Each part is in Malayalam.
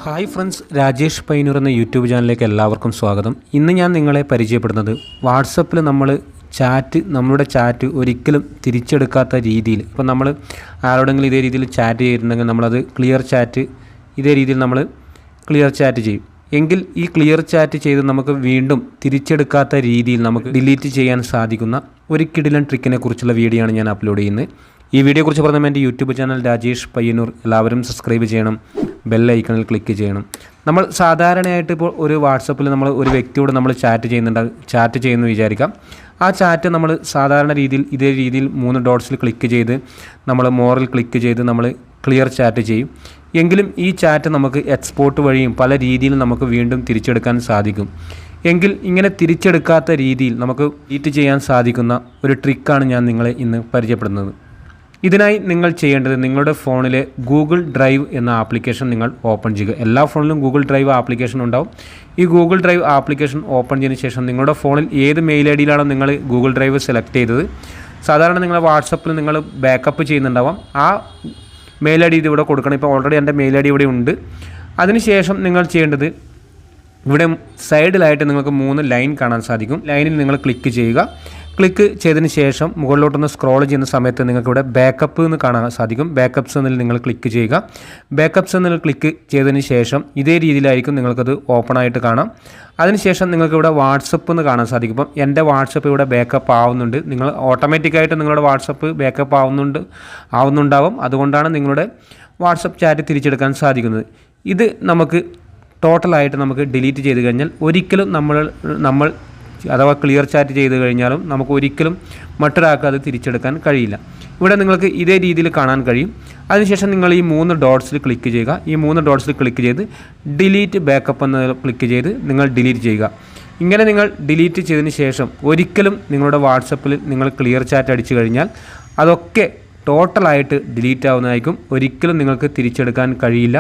ഹായ് ഫ്രണ്ട്സ്, രാജേഷ് പയ്യന്നൂർ എന്ന യൂട്യൂബ് ചാനലിലേക്ക് എല്ലാവർക്കും സ്വാഗതം. ഇന്ന് ഞാൻ നിങ്ങളെ പരിചയപ്പെടുന്നത് വാട്സപ്പിൽ നമ്മളുടെ ചാറ്റ് ഒരിക്കലും തിരിച്ചെടുക്കാത്ത രീതിയിൽ, ഇപ്പോൾ നമ്മൾ ആരോടെങ്കിലും ഇതേ രീതിയിൽ ചാറ്റ് ചെയ്തിട്ടുണ്ടെങ്കിൽ നമ്മളത് ഇതേ രീതിയിൽ നമ്മൾ ക്ലിയർ ചാറ്റ് ചെയ്യും. എങ്കിൽ ഈ ക്ലിയർ ചാറ്റ് ചെയ്ത് നമുക്ക് വീണ്ടും തിരിച്ചെടുക്കാത്ത രീതിയിൽ നമുക്ക് ഡിലീറ്റ് ചെയ്യാൻ സാധിക്കുന്ന ഒരു കിടിലൻ ട്രിക്കിനെ കുറിച്ചുള്ള വീഡിയോ ആണ് ഞാൻ അപ്ലോഡ് ചെയ്യുന്നത്. ഈ വീഡിയോയെക്കുറിച്ച് പറഞ്ഞാൽ എൻ്റെ യൂട്യൂബ് ചാനൽ രാജേഷ് പയ്യന്നൂർ എല്ലാവരും സബ്സ്ക്രൈബ് ചെയ്യണം, ബെൽ ഐക്കണിൽ ക്ലിക്ക് ചെയ്യണം. നമ്മൾ സാധാരണയായിട്ട് ഇപ്പോൾ ഒരു വാട്സപ്പിൽ നമ്മൾ ഒരു വ്യക്തിയോട് നമ്മൾ ചാറ്റ് ചെയ്യുന്നു വിചാരിക്കാം. ആ ചാറ്റ് നമ്മൾ സാധാരണ രീതിയിൽ ഇതേ രീതിയിൽ 3 ഡോട്ട്സിൽ ക്ലിക്ക് ചെയ്ത് നമ്മൾ മോറിൽ ക്ലിക്ക് ചെയ്ത് നമ്മൾ ക്ലിയർ ചാറ്റ് ചെയ്യും. എങ്കിലും ഈ ചാറ്റ് നമുക്ക് എക്സ്പോർട്ട് വഴിയും പല രീതിയിലും നമുക്ക് വീണ്ടും തിരിച്ചെടുക്കാൻ സാധിക്കും. എങ്കിൽ ഇങ്ങനെ തിരിച്ചെടുക്കാത്ത രീതിയിൽ നമുക്ക് ഡിലീറ്റ് ചെയ്യാൻ സാധിക്കുന്ന ഒരു ട്രിക്കാണ് ഞാൻ നിങ്ങളെ ഇന്ന് പരിചയപ്പെടുന്നത്. ഇതിനായി നിങ്ങൾ ചെയ്യേണ്ടത്, നിങ്ങളുടെ ഫോണിലെ ഗൂഗിൾ ഡ്രൈവ് എന്ന ആപ്ലിക്കേഷൻ നിങ്ങൾ ഓപ്പൺ ചെയ്യുക. എല്ലാ ഫോണിലും ഗൂഗിൾ ഡ്രൈവ് ആപ്ലിക്കേഷൻ ഉണ്ടാവും. ഈ ഗൂഗിൾ ഡ്രൈവ് ആപ്ലിക്കേഷൻ ഓപ്പൺ ചെയ്തതിന് ശേഷം നിങ്ങളുടെ ഫോണിൽ ഏത് മെയിൽ ഐ ഡിയിലാണോ നിങ്ങൾ ഗൂഗിൾ ഡ്രൈവ് സെലക്ട് ചെയ്തത്, സാധാരണ നിങ്ങൾ വാട്സപ്പിൽ നിങ്ങൾ ബാക്കപ്പ് ചെയ്യുന്നുണ്ടാവാം. ആ മെയിൽ ഐ ഡി ഇതിവിടെ കൊടുക്കണം. ഇപ്പോൾ ഓൾറെഡി എൻ്റെ മെയിൽ ഐ ഡി ഇവിടെ ഉണ്ട്. അതിനുശേഷം നിങ്ങൾ ചെയ്യേണ്ടത്, ഇവിടെ സൈഡിലായിട്ട് നിങ്ങൾക്ക് 3 ലൈൻ കാണാൻ സാധിക്കും. ലൈനിൽ നിങ്ങൾ ക്ലിക്ക് ചെയ്യുക. ക്ലിക്ക് ചെയ്തതിന് ശേഷം മുകളിലോട്ടൊന്ന് സ്ക്രോൾ ചെയ്യുന്ന സമയത്ത് നിങ്ങൾക്ക് ഇവിടെ ബാക്കപ്പ് എന്ന് കാണാൻ സാധിക്കും. ബാക്കപ്പ്സ് എന്നതിൽ നിങ്ങൾ ക്ലിക്ക് ചെയ്യുക. ബാക്കപ്പ്സ് എന്നതിൽ ക്ലിക്ക് ചെയ്തതിന് ശേഷം ഇതേ രീതിയിലായിരിക്കും നിങ്ങൾക്കത് ഓപ്പൺ ആയിട്ട് കാണാം. അതിനുശേഷം നിങ്ങൾക്ക് ഇവിടെ വാട്സപ്പ് എന്ന് കാണാൻ സാധിക്കും. ഇപ്പം എൻ്റെ വാട്സപ്പ് ഇവിടെ ബാക്കപ്പ് ആവുന്നുണ്ട്. നിങ്ങൾ ഓട്ടോമാറ്റിക്കായിട്ട് നിങ്ങളുടെ വാട്സപ്പ് ബാക്കപ്പ് ആവുന്നുണ്ടാവും. അതുകൊണ്ടാണ് നിങ്ങളുടെ വാട്സപ്പ് ചാറ്റ് തിരിച്ചെടുക്കാൻ സാധിക്കുന്നത്. ഇത് നമുക്ക് ടോട്ടലായിട്ട് നമുക്ക് ഡിലീറ്റ് ചെയ്ത് കഴിഞ്ഞാൽ ഒരിക്കലും നമ്മൾ അഥവാ ക്ലിയർ ചാറ്റ് ചെയ്ത് കഴിഞ്ഞാലും നമുക്ക് ഒരിക്കലും മറ്റൊരാൾക്ക് അത് തിരിച്ചെടുക്കാൻ കഴിയില്ല. ഇവിടെ നിങ്ങൾക്ക് ഇതേ രീതിയിൽ കാണാൻ കഴിയും. അതിനുശേഷം നിങ്ങൾ ഈ 3 ഡോട്ട്സിൽ ക്ലിക്ക് ചെയ്യുക. ഈ 3 ഡോട്ട്സിൽ ക്ലിക്ക് ചെയ്ത് ഡിലീറ്റ് ബാക്കപ്പ് എന്ന് ക്ലിക്ക് ചെയ്ത് നിങ്ങൾ ഡിലീറ്റ് ചെയ്യുക. ഇങ്ങനെ നിങ്ങൾ ഡിലീറ്റ് ചെയ്തതിന് ശേഷം ഒരിക്കലും നിങ്ങളുടെ വാട്സപ്പിൽ നിങ്ങൾ ക്ലിയർ ചാറ്റ് അടിച്ചു കഴിഞ്ഞാൽ അതൊക്കെ ടോട്ടലായിട്ട് ഡിലീറ്റ് ആവുന്നതായിരിക്കും. ഒരിക്കലും നിങ്ങൾക്ക് തിരിച്ചെടുക്കാൻ കഴിയില്ല.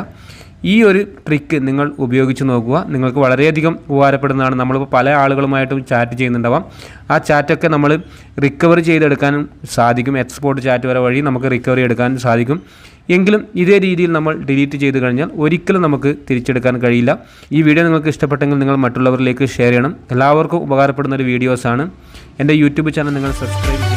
ഈ ഒരു ട്രിക്ക് നിങ്ങൾ ഉപയോഗിച്ച് നോക്കുക. നിങ്ങൾക്ക് വളരെയധികം ഉപകാരപ്പെടുന്നതാണ്. നമ്മളിപ്പോൾ പല ആളുകളുമായിട്ടും ചാറ്റ് ചെയ്യുന്നുണ്ടാവാം. ആ ചാറ്റൊക്കെ നമ്മൾ റിക്കവർ ചെയ്തെടുക്കാനും സാധിക്കും. എക്സ്പോർട്ട് ചാറ്റ് വഴി നമുക്ക് റിക്കവറി എടുക്കാൻ സാധിക്കും. എങ്കിലും ഇതേ രീതിയിൽ നമ്മൾ ഡിലീറ്റ് ചെയ്ത് കഴിഞ്ഞാൽ ഒരിക്കലും നമുക്ക് തിരിച്ചെടുക്കാൻ കഴിയില്ല. ഈ വീഡിയോ നിങ്ങൾക്ക് ഇഷ്ടപ്പെട്ടെങ്കിൽ നിങ്ങൾ മറ്റുള്ളവരിലേക്ക് ഷെയർ ചെയ്യണം. എല്ലാവർക്കും ഉപകാരപ്പെടുന്ന ഒരു വീഡിയോസാണ്. എൻ്റെ യൂട്യൂബ് ചാനൽ നിങ്ങൾ സബ്സ്ക്രൈബ്